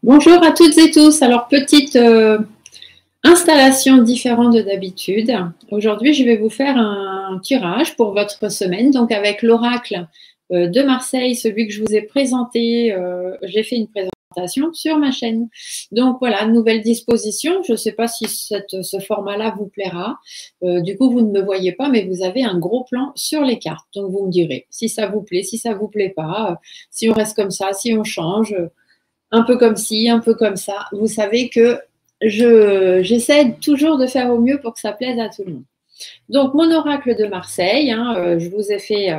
Bonjour à toutes et tous. Alors, petite installation différente de d'habitude. Aujourd'hui, je vais vous faire un tirage pour votre semaine. Donc, avec l'oracle de Marseille, celui que je vous ai présenté, j'ai fait une présentation sur ma chaîne. Donc, voilà, nouvelle disposition. Je ne sais pas si ce format-là vous plaira. Du coup, vous ne me voyez pas, mais vous avez un gros plan sur les cartes. Donc, vous me direz si ça vous plaît, si ça vous plaît pas, si on reste comme ça, si on change. Un peu comme ci, un peu comme ça. Vous savez que j'essaie toujours de faire au mieux pour que ça plaise à tout le monde. Donc, mon oracle de Marseille, je vous ai fait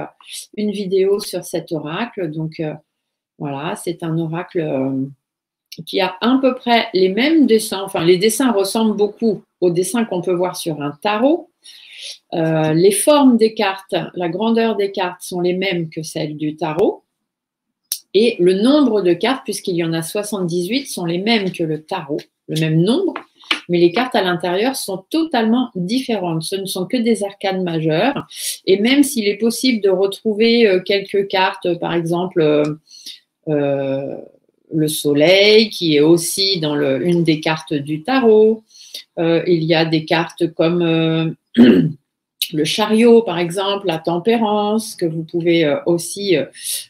une vidéo sur cet oracle. Donc, voilà, c'est un oracle qui a à peu près les mêmes dessins. Enfin, les dessins ressemblent beaucoup aux dessins qu'on peut voir sur un tarot. Les formes des cartes, la grandeur des cartes sont les mêmes que celles du tarot. Et le nombre de cartes, puisqu'il y en a 78, sont les mêmes que le tarot, le même nombre, mais les cartes à l'intérieur sont totalement différentes. Ce ne sont que des arcanes majeures. Et même s'il est possible de retrouver quelques cartes, par exemple le soleil, qui est aussi dans une des cartes du tarot, il y a des cartes comme le chariot, par exemple, la tempérance, que vous pouvez aussi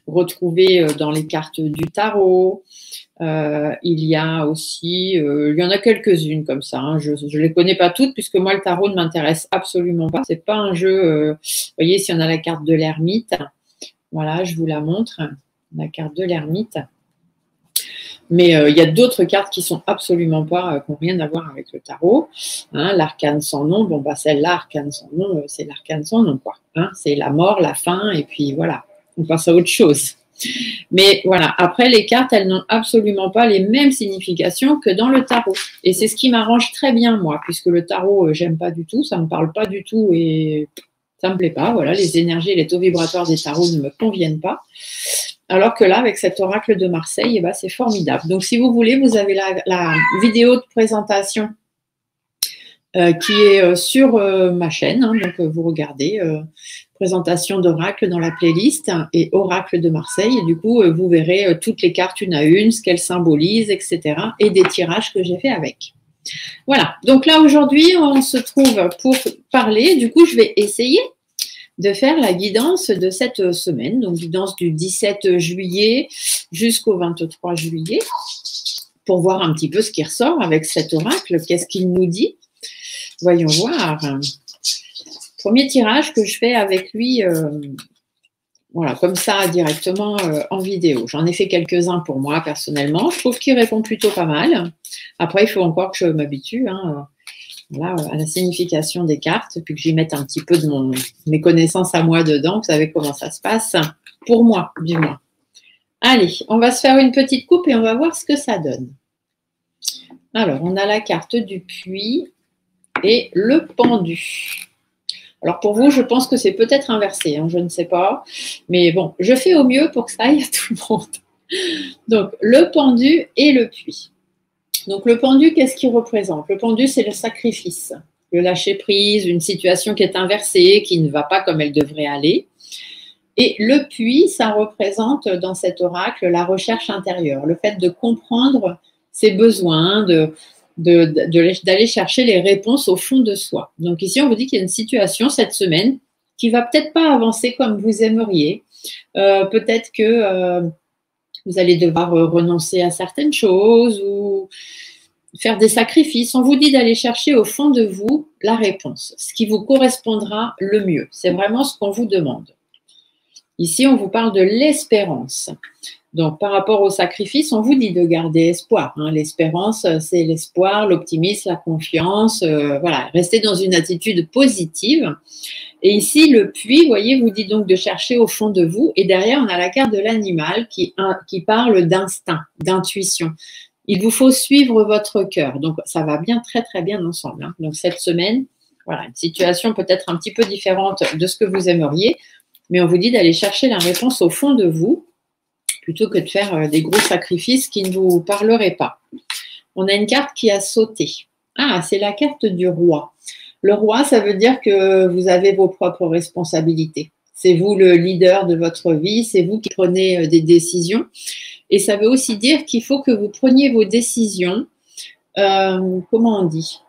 retrouver dans les cartes du tarot. Il y a aussi, il y en a quelques-unes comme ça. Je ne les connais pas toutes, puisque moi, le tarot ne m'intéresse absolument pas. C'est pas un jeu. Vous voyez, si on a la carte de l'ermite, voilà, je vous la montre, la carte de l'ermite. Mais il y a d'autres cartes qui sont absolument pas, qui n'ont rien à voir avec le tarot. L'arcane sans nom, bon bah celle-là, arcane sans nom, c'est l'arcane sans nom, quoi. C'est la mort, la fin, et puis voilà, on passe à autre chose. Mais voilà, après les cartes, elles n'ont absolument pas les mêmes significations que dans le tarot. Et c'est ce qui m'arrange très bien, moi, puisque le tarot, j'aime pas du tout, ça me parle pas du tout et ça me plaît pas. Voilà, les énergies, les taux vibratoires des tarots ne me conviennent pas. Alors que là, avec cet oracle de Marseille, eh ben, c'est formidable. Donc, si vous voulez, vous avez la vidéo de présentation qui est sur ma chaîne. Donc, vous regardez présentation d'oracle dans la playlist et oracle de Marseille. Et du coup, vous verrez toutes les cartes une à une, ce qu'elles symbolisent, etc. Et des tirages que j'ai fait avec. Voilà. Donc là, aujourd'hui, on se trouve pour parler. Du coup, je vais essayer de faire la guidance de cette semaine, donc guidance du 17 juillet jusqu'au 23 juillet, pour voir un petit peu ce qui ressort avec cet oracle, qu'est-ce qu'il nous dit. Voyons voir. Premier tirage que je fais avec lui, voilà, comme ça, directement en vidéo. J'en ai fait quelques-uns pour moi, personnellement. Je trouve qu'il répond plutôt pas mal. Après, il faut encore que je m'habitue, voilà, à la signification des cartes, puis que j'y mette un petit peu de mes connaissances à moi dedans. Vous savez comment ça se passe, pour moi, du moins. Allez, on va se faire une petite coupe et on va voir ce que ça donne. Alors, on a la carte du puits et le pendu. Alors, pour vous, je pense que c'est peut-être inversé, je ne sais pas. Mais bon, je fais au mieux pour que ça aille à tout le monde. Donc, le pendu et le puits. Donc, le pendu, qu'est-ce qu'il représente? Le pendu, c'est le sacrifice, le lâcher-prise, une situation qui est inversée, qui ne va pas comme elle devrait aller. Et le puits, ça représente dans cet oracle la recherche intérieure, le fait de comprendre ses besoins, d'aller chercher les réponses au fond de soi. Donc ici, on vous dit qu'il y a une situation cette semaine qui va peut-être pas avancer comme vous aimeriez. Peut-être que vous allez devoir renoncer à certaines choses ou faire des sacrifices. On vous dit d'aller chercher au fond de vous la réponse, ce qui vous correspondra le mieux. C'est vraiment ce qu'on vous demande. Ici, on vous parle de l'espérance. Donc, par rapport au sacrifice, on vous dit de garder espoir. L'espérance, c'est l'espoir, l'optimisme, la confiance. Voilà, rester dans une attitude positive. Et ici, le puits, vous voyez, vous dit donc de chercher au fond de vous. Et derrière, on a la carte de l'animal qui parle d'instinct, d'intuition. Il vous faut suivre votre cœur. Donc, ça va bien, très, très bien ensemble. Donc, cette semaine, voilà, une situation peut-être un petit peu différente de ce que vous aimeriez. Mais on vous dit d'aller chercher la réponse au fond de vous, plutôt que de faire des gros sacrifices qui ne vous parleraient pas. On a une carte qui a sauté. Ah, c'est la carte du roi. Le roi, ça veut dire que vous avez vos propres responsabilités. C'est vous le leader de votre vie, c'est vous qui prenez des décisions. Et ça veut aussi dire qu'il faut que vous preniez vos décisions, comment on dit,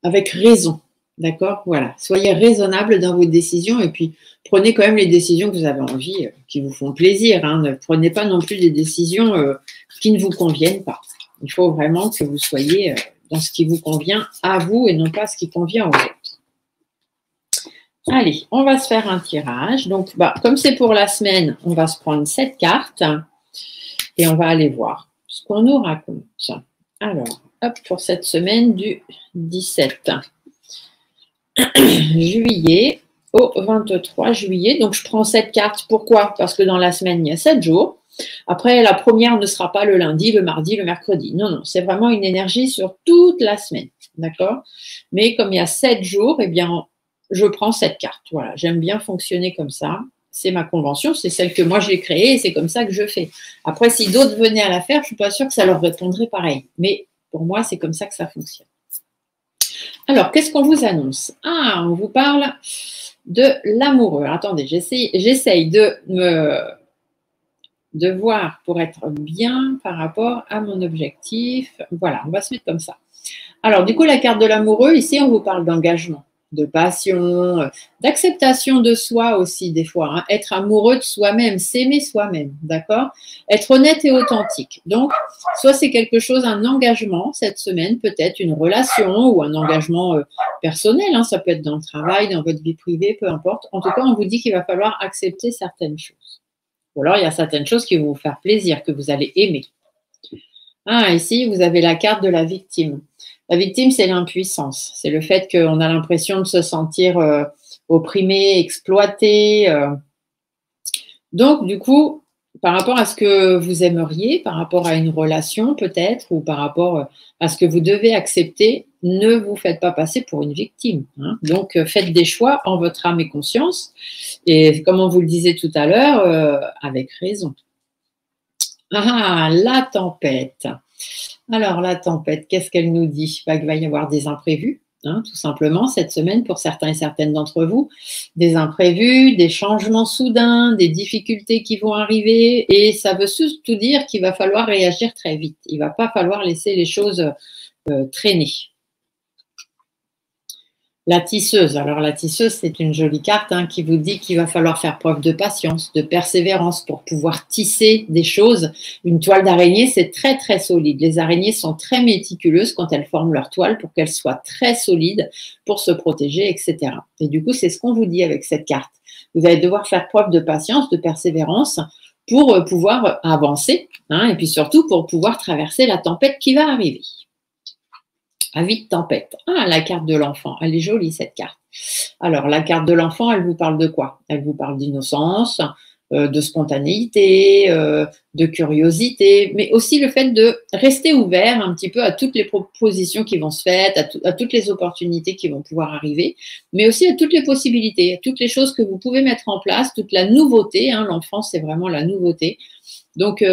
avec raison. D'accord? Voilà. Soyez raisonnable dans vos décisions et puis prenez quand même les décisions que vous avez envie, qui vous font plaisir. Hein. Ne prenez pas non plus des décisions qui ne vous conviennent pas. Il faut vraiment que vous soyez dans ce qui vous convient à vous et non pas ce qui convient aux autres. Allez, on va se faire un tirage. Donc, comme c'est pour la semaine, on va se prendre 7 cartes et on va aller voir ce qu'on nous raconte. Alors, hop, pour cette semaine du 17 juillet au 23 juillet. Donc, je prends 7 cartes. Pourquoi? Parce que dans la semaine, il y a 7 jours. Après, la première ne sera pas le lundi, le mardi, le mercredi. Non, non, c'est vraiment une énergie sur toute la semaine. D'accord? Mais comme il y a 7 jours, eh bien, je prends 7 cartes. Voilà, j'aime bien fonctionner comme ça. C'est ma convention, c'est celle que moi j'ai créée et c'est comme ça que je fais. Après, si d'autres venaient à la faire, je ne suis pas sûre que ça leur répondrait pareil. Mais pour moi, c'est comme ça que ça fonctionne. Alors, qu'est-ce qu'on vous annonce? Ah, on vous parle de l'amoureux. Attendez, j'essaye de voir pour être bien par rapport à mon objectif. Voilà, on va se mettre comme ça. Alors, du coup, la carte de l'amoureux, ici, on vous parle d'engagement, de passion, d'acceptation de soi aussi des fois. Hein. Être amoureux de soi-même, s'aimer soi-même, d'accord? Être honnête et authentique. Donc, soit c'est quelque chose, un engagement cette semaine, peut-être une relation ou un engagement personnel. Hein. Ça peut être dans le travail, dans votre vie privée, peu importe. En tout cas, on vous dit qu'il va falloir accepter certaines choses. Ou alors, il y a certaines choses qui vont vous faire plaisir, que vous allez aimer. Ah, ici, vous avez la carte de la victime. La victime, c'est l'impuissance. C'est le fait qu'on a l'impression de se sentir opprimé, exploité. Donc, du coup, par rapport à ce que vous aimeriez, par rapport à une relation peut-être, ou par rapport à ce que vous devez accepter, ne vous faites pas passer pour une victime. Hein. Donc, faites des choix en votre âme et conscience. Et comme on vous le disait tout à l'heure, avec raison. Ah, la tempête. Alors, la tempête, qu'est-ce qu'elle nous dit? Qu'il va y avoir des imprévus, hein, tout simplement, cette semaine, pour certains et certaines d'entre vous. Des imprévus, des changements soudains, des difficultés qui vont arriver. Et ça veut surtout dire qu'il va falloir réagir très vite. Il ne va pas falloir laisser les choses traîner. La tisseuse. Alors, la tisseuse, c'est une jolie carte hein, qui vous dit qu'il va falloir faire preuve de patience, de persévérance pour pouvoir tisser des choses. Une toile d'araignée, c'est très, très solide. Les araignées sont très méticuleuses quand elles forment leur toile pour qu'elles soient très solides pour se protéger, etc. Et du coup, c'est ce qu'on vous dit avec cette carte. Vous allez devoir faire preuve de patience, de persévérance pour pouvoir avancer hein, et puis surtout pour pouvoir traverser la tempête qui va arriver. Avis de tempête. Ah, la carte de l'enfant. Elle est jolie, cette carte. Alors, la carte de l'enfant, elle vous parle de quoi? Elle vous parle d'innocence, de spontanéité, de curiosité, mais aussi le fait de rester ouvert un petit peu à toutes les propositions qui vont se faire, à toutes les opportunités qui vont pouvoir arriver, mais aussi à toutes les possibilités, à toutes les choses que vous pouvez mettre en place, toute la nouveauté. Hein, l'enfant, c'est vraiment la nouveauté. Donc,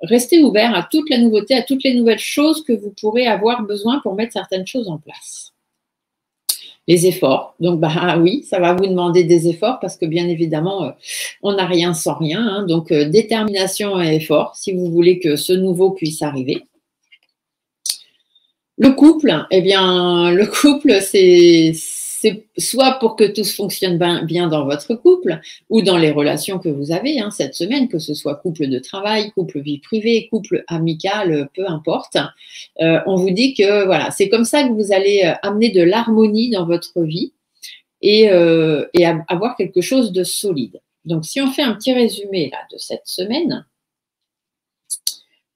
restez ouvert à toute la nouveauté, à toutes les nouvelles choses que vous pourrez avoir besoin pour mettre certaines choses en place. Les efforts. Donc, oui, ça va vous demander des efforts parce que bien évidemment, on n'a rien sans rien. Hein, donc, détermination et effort si vous voulez que ce nouveau puisse arriver. Le couple, eh bien, le couple, c'est soit pour que tout fonctionne bien dans votre couple ou dans les relations que vous avez hein, cette semaine, que ce soit couple de travail, couple vie privée, couple amical, peu importe. On vous dit que voilà, c'est comme ça que vous allez amener de l'harmonie dans votre vie et avoir quelque chose de solide. Donc, si on fait un petit résumé là, de cette semaine,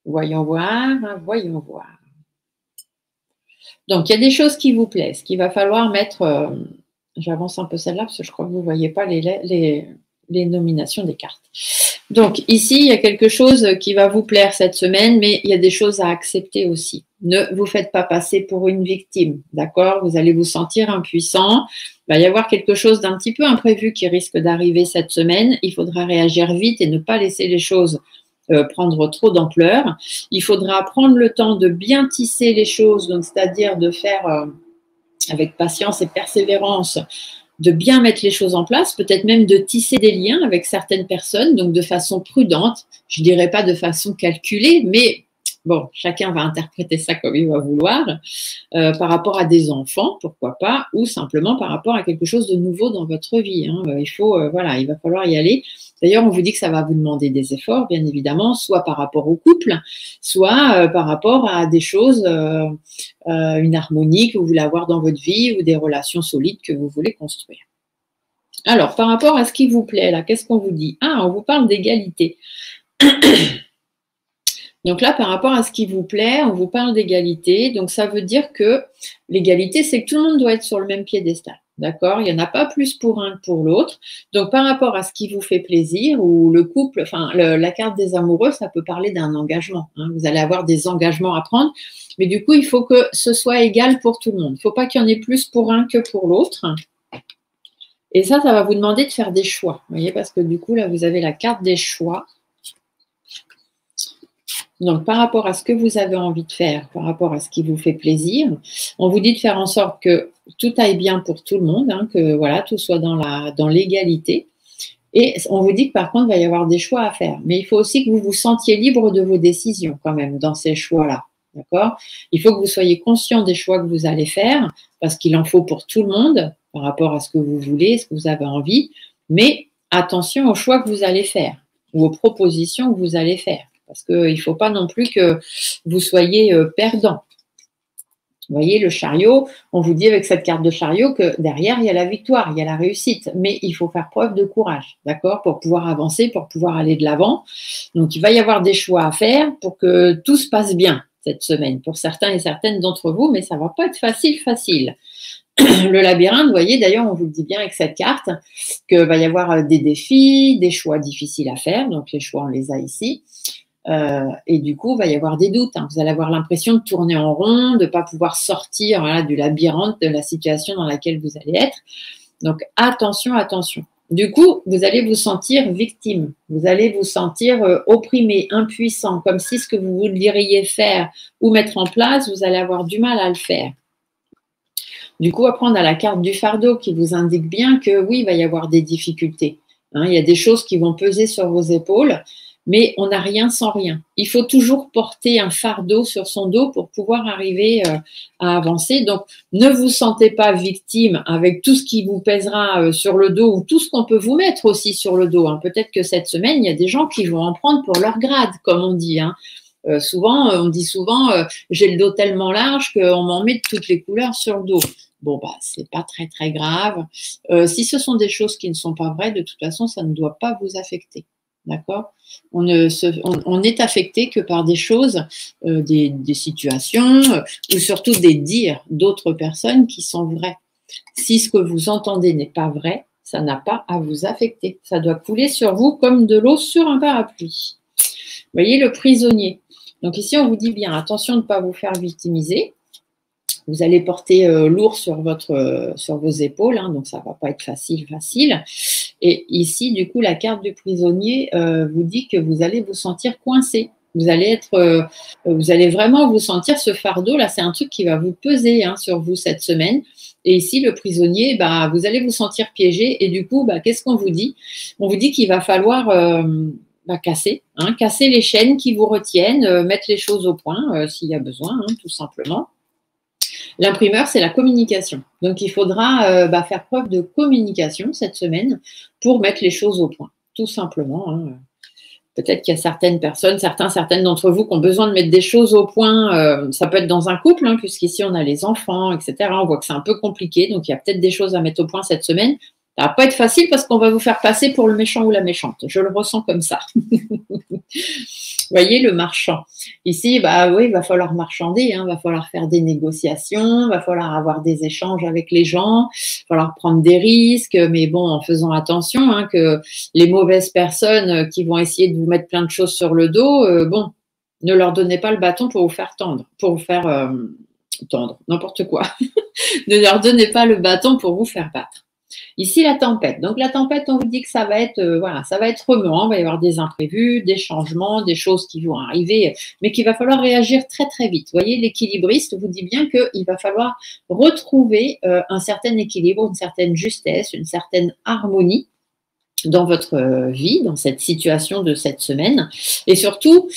voyons voir. Donc, il y a des choses qui vous plaisent, qu'il va falloir mettre… j'avance un peu celle-là parce que je crois que vous ne voyez pas les nominations des cartes. Donc, ici, il y a quelque chose qui va vous plaire cette semaine, mais il y a des choses à accepter aussi. Ne vous faites pas passer pour une victime, d'accord? Vous allez vous sentir impuissant. Il va y avoir quelque chose d'un petit peu imprévu qui risque d'arriver cette semaine. Il faudra réagir vite et ne pas laisser les choses prendre trop d'ampleur. Il faudra prendre le temps de bien tisser les choses, donc c'est-à-dire de faire avec patience et persévérance, de bien mettre les choses en place, peut-être même de tisser des liens avec certaines personnes, donc de façon prudente, je dirais pas de façon calculée, mais bon, chacun va interpréter ça comme il va vouloir, par rapport à des enfants, pourquoi pas, ou simplement par rapport à quelque chose de nouveau dans votre vie. Hein. Il faut, voilà, il va falloir y aller. D'ailleurs, on vous dit que ça va vous demander des efforts, bien évidemment, soit par rapport au couple, soit par rapport à des choses, une harmonie que vous voulez avoir dans votre vie ou des relations solides que vous voulez construire. Alors, par rapport à ce qui vous plaît, là, qu'est-ce qu'on vous dit? Ah, on vous parle d'égalité. Donc là, par rapport à ce qui vous plaît, on vous parle d'égalité. Donc ça veut dire que l'égalité, c'est que tout le monde doit être sur le même piédestal. D'accord? Il n'y en a pas plus pour un que pour l'autre. Donc par rapport à ce qui vous fait plaisir, ou le couple, enfin la carte des amoureux, ça peut parler d'un engagement. Hein. Vous allez avoir des engagements à prendre. Mais du coup, il faut que ce soit égal pour tout le monde. Il ne faut pas qu'il y en ait plus pour un que pour l'autre. Et ça va vous demander de faire des choix. Vous voyez, parce que du coup, là, vous avez la carte des choix. Donc, par rapport à ce que vous avez envie de faire, par rapport à ce qui vous fait plaisir, on vous dit de faire en sorte que tout aille bien pour tout le monde, hein, que voilà, tout soit dans l'égalité. Et on vous dit que par contre, il va y avoir des choix à faire. Mais il faut aussi que vous vous sentiez libre de vos décisions quand même dans ces choix-là. D'accord? Il faut que vous soyez conscient des choix que vous allez faire, parce qu'il en faut pour tout le monde, par rapport à ce que vous voulez, ce que vous avez envie. Mais attention aux choix que vous allez faire, ou aux propositions que vous allez faire. Parce qu'il ne faut pas non plus que vous soyez perdant. Vous voyez, le chariot, on vous dit avec cette carte de chariot que derrière, il y a la victoire, il y a la réussite. Mais il faut faire preuve de courage, d'accord, pour pouvoir avancer, pour pouvoir aller de l'avant. Donc, il va y avoir des choix à faire pour que tout se passe bien cette semaine, pour certains et certaines d'entre vous, mais ça ne va pas être facile. Le labyrinthe, vous voyez, d'ailleurs, on vous le dit bien avec cette carte, qu'il va y avoir des défis, des choix difficiles à faire. Donc, les choix, on les a ici. Et du coup, il va y avoir des doutes. Hein. Vous allez avoir l'impression de tourner en rond, de ne pas pouvoir sortir voilà, du labyrinthe, de la situation dans laquelle vous allez être. Donc, attention, attention. Du coup, vous allez vous sentir victime. Vous allez vous sentir opprimé, impuissant, comme si ce que vous voudriez faire ou mettre en place, vous allez avoir du mal à le faire. Du coup, après, on a la carte du fardeau qui vous indique bien que oui, il va y avoir des difficultés. Hein, il y a des choses qui vont peser sur vos épaules. Mais on n'a rien sans rien. Il faut toujours porter un fardeau sur son dos pour pouvoir arriver à avancer. Donc, ne vous sentez pas victime avec tout ce qui vous pèsera sur le dos ou tout ce qu'on peut vous mettre aussi sur le dos. Hein. Peut-être que cette semaine, il y a des gens qui vont en prendre pour leur grade, comme on dit. Hein. On dit souvent, j'ai le dos tellement large qu'on m'en met de toutes les couleurs sur le dos. Bon, bah, c'est pas très, très grave. Si ce sont des choses qui ne sont pas vraies, de toute façon, ça ne doit pas vous affecter. D'accord? On n'est affecté que par des choses, des situations, ou surtout des dires d'autres personnes qui sont vraies. Si ce que vous entendez n'est pas vrai, ça n'a pas à vous affecter. Ça doit couler sur vous comme de l'eau sur un parapluie. Vous voyez, le prisonnier. Donc ici, on vous dit bien, attention de ne pas vous faire victimiser. Vous allez porter lourd sur vos épaules, hein, donc ça ne va pas être facile. Et ici, du coup, la carte du prisonnier vous dit que vous allez vous sentir coincé. Vous allez vraiment vous sentir ce fardeau. Là, c'est un truc qui va vous peser hein, sur vous cette semaine. Et ici, le prisonnier, bah, vous allez vous sentir piégé. Et du coup, bah, qu'est-ce qu'on vous dit? On vous dit qu'il va falloir casser les chaînes qui vous retiennent, mettre les choses au point s'il y a besoin, hein, tout simplement. L'imprimeur, c'est la communication. Donc, il faudra faire preuve de communication cette semaine pour mettre les choses au point, tout simplement. Hein. Peut-être qu'il y a certaines personnes, certaines d'entre vous qui ont besoin de mettre des choses au point. Ça peut être dans un couple, hein, puisqu'ici, on a les enfants, etc. On voit que c'est un peu compliqué. Donc, il y a peut-être des choses à mettre au point cette semaine. Ça va pas être facile parce qu'on va vous faire passer pour le méchant ou la méchante. Je le ressens comme ça. Vous voyez, le marchand. Ici, bah oui, il va falloir marchander, hein, il va falloir faire des négociations, il va falloir avoir des échanges avec les gens, il va falloir prendre des risques, mais bon, en faisant attention hein, que les mauvaises personnes qui vont essayer de vous mettre plein de choses sur le dos, bon, ne leur donnez pas le bâton pour vous faire tendre, n'importe quoi. Ne leur donnez pas le bâton pour vous faire battre. Ici, la tempête. Donc, la tempête, on vous dit que ça va être, voilà, ça va être remuant. Il va y avoir des imprévus, des changements, des choses qui vont arriver, mais qu'il va falloir réagir très, très vite. Vous voyez, l'équilibriste vous dit bien qu'il va falloir retrouver un certain équilibre, une certaine justesse, une certaine harmonie dans votre vie, dans cette situation de cette semaine. Et surtout,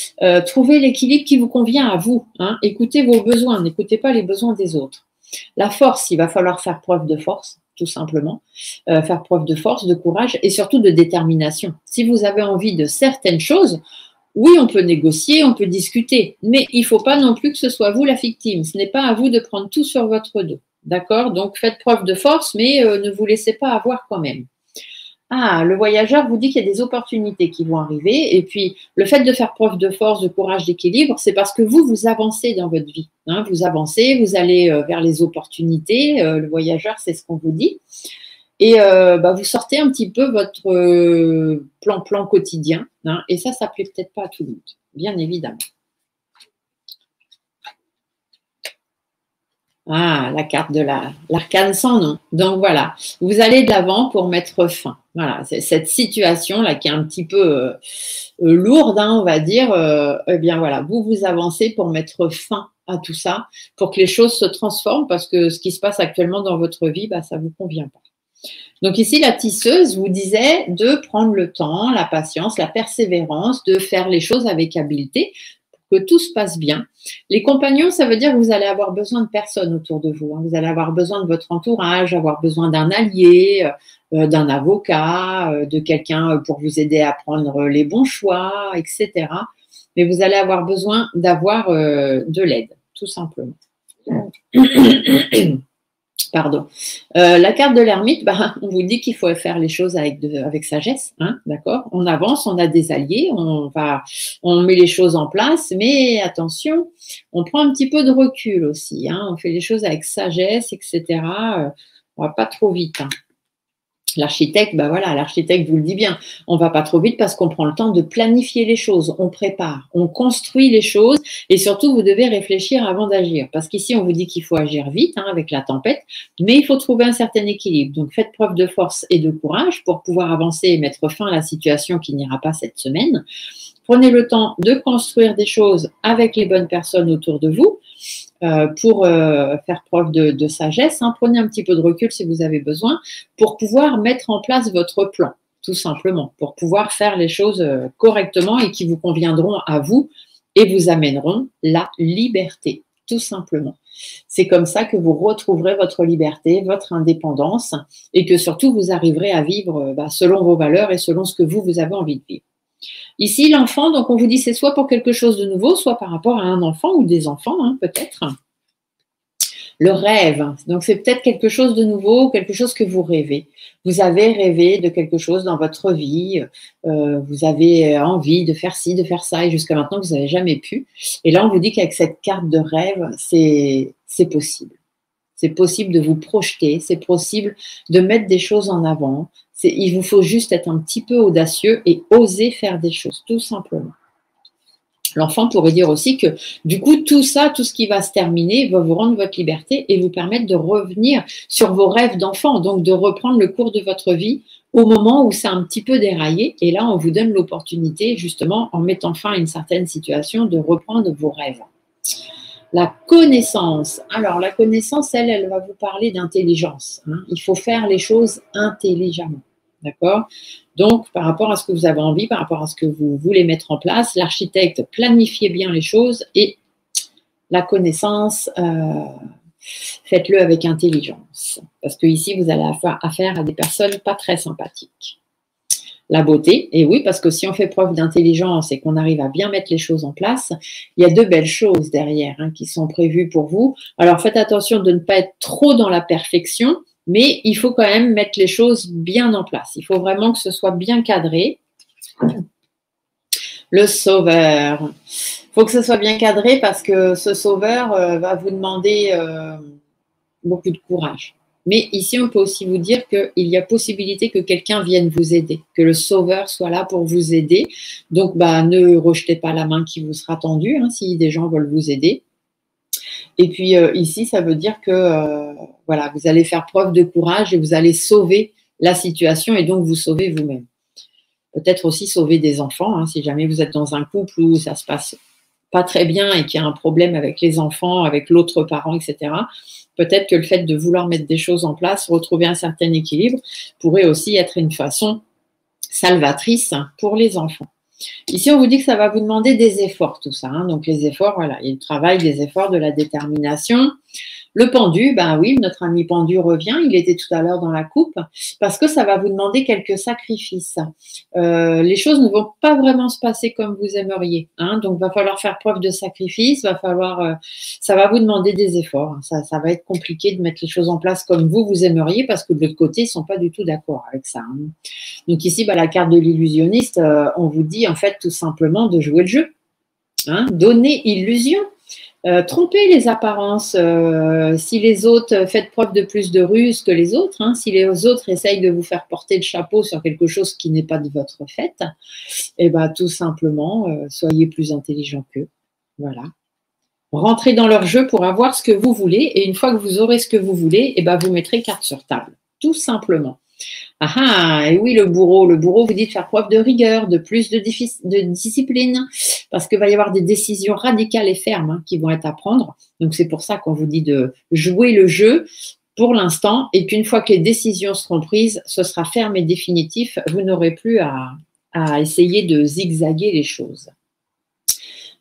trouver l'équilibre qui vous convient à vous. Hein. Écoutez vos besoins, n'écoutez pas les besoins des autres. La force, il va falloir faire preuve de force, tout simplement. Faire preuve de force, de courage et surtout de détermination. Si vous avez envie de certaines choses, oui, on peut négocier, on peut discuter, mais il ne faut pas non plus que ce soit vous la victime. Ce n'est pas à vous de prendre tout sur votre dos. D'accord? Donc, faites preuve de force, mais ne vous laissez pas avoir quand même. Ah, le voyageur vous dit qu'il y a des opportunités qui vont arriver. Et puis, le fait de faire preuve de force, de courage, d'équilibre, c'est parce que vous avancez dans votre vie. Hein, vous avancez, vous allez vers les opportunités. Le voyageur, c'est ce qu'on vous dit. Et vous sortez un petit peu votre plan quotidien. Hein, et ça ne plaît peut-être pas à tout le monde, bien évidemment. Ah, la carte de l'arcane sans nom. Donc voilà, vous allez de l'avant pour mettre fin. Voilà, cette situation-là qui est un petit peu lourde, hein, on va dire, eh bien voilà, vous avancez pour mettre fin à tout ça, pour que les choses se transforment, parce que ce qui se passe actuellement dans votre vie, ça ne vous convient pas. Donc ici, la tisseuse vous disait de prendre le temps, la patience, la persévérance, de faire les choses avec habileté, que tout se passe bien. Les compagnons, ça veut dire que vous allez avoir besoin de personnes autour de vous. Hein. Vous allez avoir besoin de votre entourage, avoir besoin d'un allié, d'un avocat, de quelqu'un pour vous aider à prendre les bons choix, etc. Mais vous allez avoir besoin d'avoir de l'aide, tout simplement. Pardon. La carte de l'ermite, on vous dit qu'il faut faire les choses avec sagesse, hein, d'accord? On avance, on a des alliés, on met les choses en place, mais attention, on prend un petit peu de recul aussi, hein, on fait les choses avec sagesse, etc. On va pas trop vite. Hein. L'architecte, l'architecte vous le dit bien, on va pas trop vite parce qu'on prend le temps de planifier les choses, on prépare, on construit les choses et surtout vous devez réfléchir avant d'agir parce qu'ici on vous dit qu'il faut agir vite hein, avec la tempête, mais il faut trouver un certain équilibre. Donc faites preuve de force et de courage pour pouvoir avancer et mettre fin à la situation qui n'ira pas cette semaine. Prenez le temps de construire des choses avec les bonnes personnes autour de vous. Pour faire preuve de sagesse, hein. Prenez un petit peu de recul si vous avez besoin pour pouvoir mettre en place votre plan, tout simplement, pour pouvoir faire les choses correctement et qui vous conviendront à vous et vous amèneront la liberté, tout simplement. C'est comme ça que vous retrouverez votre liberté, votre indépendance et que surtout vous arriverez à vivre selon vos valeurs et selon ce que vous avez envie de vivre. Ici, l'enfant, donc on vous dit c'est soit pour quelque chose de nouveau, soit par rapport à un enfant ou des enfants, hein, peut-être. Le rêve, donc c'est peut-être quelque chose de nouveau, quelque chose que vous rêvez. Vous avez rêvé de quelque chose dans votre vie, vous avez envie de faire ci, de faire ça, et jusqu'à maintenant, vous n'avez jamais pu. Et là, on vous dit qu'avec cette carte de rêve, c'est possible. C'est possible de vous projeter, c'est possible de mettre des choses en avant. Il vous faut juste être un petit peu audacieux et oser faire des choses, tout simplement. L'enfant pourrait dire aussi que du coup, tout ça, tout ce qui va se terminer, va vous rendre votre liberté et vous permettre de revenir sur vos rêves d'enfant, donc de reprendre le cours de votre vie au moment où c'est un petit peu déraillé. Et là, on vous donne l'opportunité, justement, en mettant fin à une certaine situation, de reprendre vos rêves. La connaissance. Alors, la connaissance, elle va vous parler d'intelligence. Hein. Il faut faire les choses intelligemment. D'accord? Donc, par rapport à ce que vous avez envie, par rapport à ce que vous voulez mettre en place, l'architecte, planifiez bien les choses et la connaissance, faites-le avec intelligence. Parce que ici, vous allez avoir affaire à des personnes pas très sympathiques. La beauté, et oui, parce que si on fait preuve d'intelligence et qu'on arrive à bien mettre les choses en place, il y a de belles choses derrière hein, qui sont prévues pour vous. Alors, faites attention de ne pas être trop dans la perfection, mais il faut quand même mettre les choses bien en place. Il faut vraiment que ce soit bien cadré. Le sauveur. Il faut que ce soit bien cadré parce que ce sauveur va vous demander beaucoup de courage. Mais ici, on peut aussi vous dire qu'il y a possibilité que quelqu'un vienne vous aider, que le sauveur soit là pour vous aider. Donc, ne rejetez pas la main qui vous sera tendue hein, si des gens veulent vous aider. Et puis ici, ça veut dire que voilà, vous allez faire preuve de courage et vous allez sauver la situation et donc vous sauver vous-même. Peut-être aussi sauver des enfants, hein, si jamais vous êtes dans un couple où ça se passe pas très bien et qu'il y a un problème avec les enfants, avec l'autre parent, etc. Peut-être que le fait de vouloir mettre des choses en place, retrouver un certain équilibre, pourrait aussi être une façon salvatrice pour les enfants. Ici, on vous dit que ça va vous demander des efforts, tout ça. Hein. Donc, les efforts, voilà, il y a le travail, des efforts, de la détermination. Le pendu, ben oui, notre ami pendu revient, il était tout à l'heure dans la coupe, parce que ça va vous demander quelques sacrifices. Les choses ne vont pas vraiment se passer comme vous aimeriez, hein, donc va falloir faire preuve de sacrifice, ça va vous demander des efforts. Hein. Ça va être compliqué de mettre les choses en place comme vous aimeriez, parce que de l'autre côté, ils sont pas du tout d'accord avec ça. Hein. Donc ici, la carte de l'illusionniste, on vous dit en fait tout simplement de jouer le jeu, hein, donner illusion. Tromper les apparences. Si les autres faites preuve de plus de ruse que les autres, hein, si les autres essayent de vous faire porter le chapeau sur quelque chose qui n'est pas de votre fait, et ben tout simplement, soyez plus intelligent qu'eux. Voilà. Rentrez dans leur jeu pour avoir ce que vous voulez, et une fois que vous aurez ce que vous voulez, et ben vous mettrez carte sur table. Tout simplement. Ah, et oui, le bourreau vous dit de faire preuve de rigueur, de plus de discipline, parce qu'il va y avoir des décisions radicales et fermes, hein, qui vont être à prendre. Donc, c'est pour ça qu'on vous dit de jouer le jeu pour l'instant, et qu'une fois que les décisions seront prises, ce sera ferme et définitif. Vous n'aurez plus à essayer de zigzaguer les choses.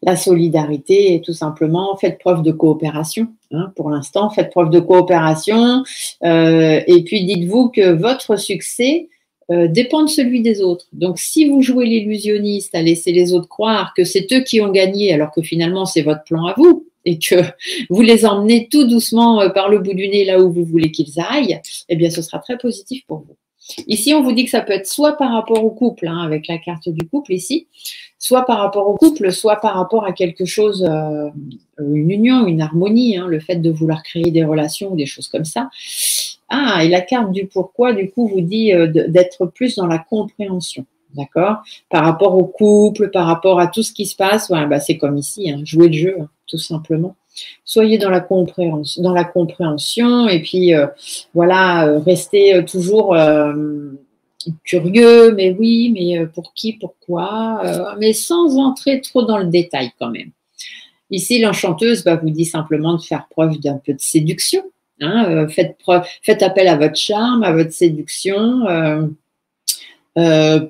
La solidarité, tout simplement, faites preuve de coopération. Hein, pour l'instant, faites preuve de coopération. Et puis, dites-vous que votre succès dépend de celui des autres. Donc, si vous jouez l'illusionniste à laisser les autres croire que c'est eux qui ont gagné, alors que finalement, c'est votre plan à vous, et que vous les emmenez tout doucement par le bout du nez là où vous voulez qu'ils aillent, eh bien, ce sera très positif pour vous. Ici, on vous dit que ça peut être soit par rapport au couple, hein, avec la carte du couple ici, soit par rapport au couple, soit par rapport à quelque chose, une union, une harmonie, hein, le fait de vouloir créer des relations ou des choses comme ça. Ah, et la carte du pourquoi, du coup, vous dit d'être plus dans la compréhension, d'accord? Par rapport au couple, par rapport à tout ce qui se passe, ouais, bah, c'est comme ici, hein, jouer le jeu, hein, tout simplement. Soyez dans la compréhension et puis voilà, restez toujours curieux, mais oui, mais pour qui, pourquoi, mais sans entrer trop dans le détail quand même. Ici, l'enchanteuse vous dit simplement de faire preuve d'un peu de séduction. Hein, faites appel à votre charme, à votre séduction.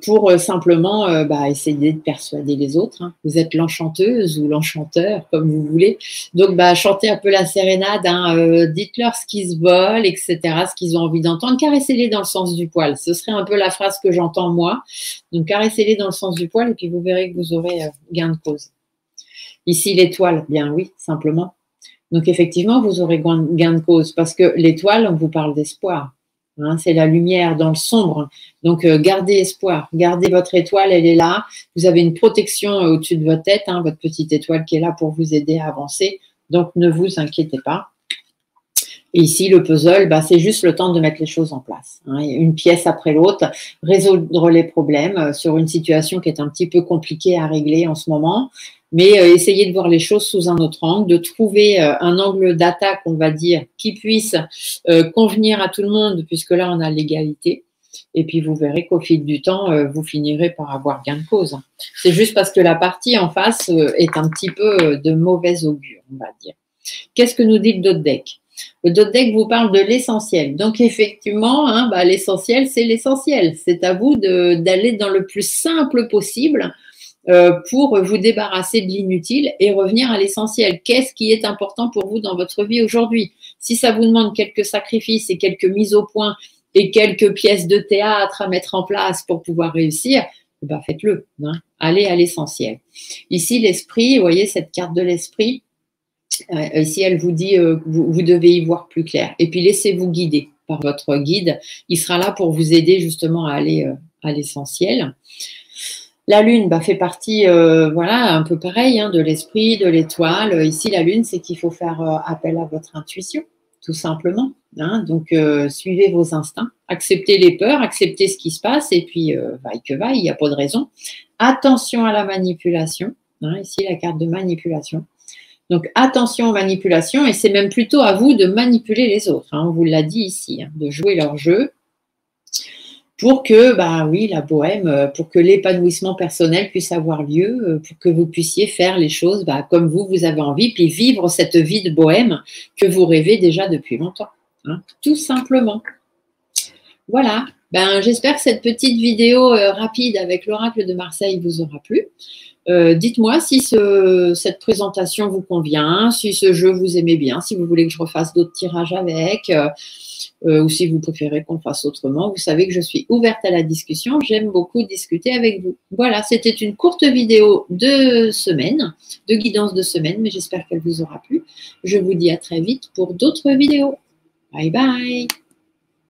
Pour simplement essayer de persuader les autres. Hein. Vous êtes l'enchanteuse ou l'enchanteur, comme vous voulez. Donc, chantez un peu la sérénade, hein, dites-leur ce qu'ils se veulent, etc., ce qu'ils ont envie d'entendre. Caressez-les dans le sens du poil. Ce serait un peu la phrase que j'entends moi. Donc, caressez-les dans le sens du poil et puis vous verrez que vous aurez gain de cause. Ici, l'étoile, bien oui, simplement. Donc, effectivement, vous aurez gain de cause parce que l'étoile, on vous parle d'espoir. Hein, c'est la lumière dans le sombre. Donc, gardez espoir. Gardez votre étoile, elle est là. Vous avez une protection au-dessus de votre tête, hein, votre petite étoile qui est là pour vous aider à avancer. Donc, ne vous inquiétez pas. Et ici, le puzzle, c'est juste le temps de mettre les choses en place. Hein, une pièce après l'autre, résoudre les problèmes sur une situation qui est un petit peu compliquée à régler en ce moment. Mais essayez de voir les choses sous un autre angle, de trouver un angle d'attaque, on va dire, qui puisse convenir à tout le monde, puisque là, on a l'égalité. Et puis, vous verrez qu'au fil du temps, vous finirez par avoir gain de cause. C'est juste parce que la partie en face est un petit peu de mauvais augure, on va dire. Qu'est-ce que nous dit le dos de deck? Le dos de deck vous parle de l'essentiel. Donc, effectivement, hein, l'essentiel, c'est l'essentiel. C'est à vous d'aller dans le plus simple possible pour vous débarrasser de l'inutile et revenir à l'essentiel. Qu'est-ce qui est important pour vous dans votre vie aujourd'hui? Si ça vous demande quelques sacrifices et quelques mises au point et quelques pièces de théâtre à mettre en place pour pouvoir réussir, faites-le. Hein. Allez à l'essentiel. Ici, l'esprit, vous voyez cette carte de l'esprit, ici, elle vous dit que vous devez y voir plus clair. Et puis, laissez-vous guider par votre guide. Il sera là pour vous aider justement à aller à l'essentiel. La lune fait partie, un peu pareil, hein, de l'esprit, de l'étoile. Ici, la lune, c'est qu'il faut faire appel à votre intuition, tout simplement. Hein. Donc, suivez vos instincts, acceptez les peurs, acceptez ce qui se passe, et puis, vaille que vaille, il n'y a pas de raison. Attention à la manipulation. Hein, ici, la carte de manipulation. Donc, attention aux manipulations, et c'est même plutôt à vous de manipuler les autres. Hein, on vous l'a dit ici, hein, de jouer leur jeu pour que, bah oui, la bohème, pour que l'épanouissement personnel puisse avoir lieu, pour que vous puissiez faire les choses comme vous avez envie, puis vivre cette vie de bohème que vous rêvez déjà depuis longtemps. Hein, tout simplement. Voilà. J'espère que cette petite vidéo rapide avec l'oracle de Marseille vous aura plu. Dites-moi si cette présentation vous convient, si ce jeu vous aimez bien, si vous voulez que je refasse d'autres tirages avec, ou si vous préférez qu'on fasse autrement. Vous savez que je suis ouverte à la discussion, j'aime beaucoup discuter avec vous. Voilà, c'était une courte vidéo de semaine, de guidance de semaine, mais j'espère qu'elle vous aura plu. Je vous dis à très vite pour d'autres vidéos. Bye bye!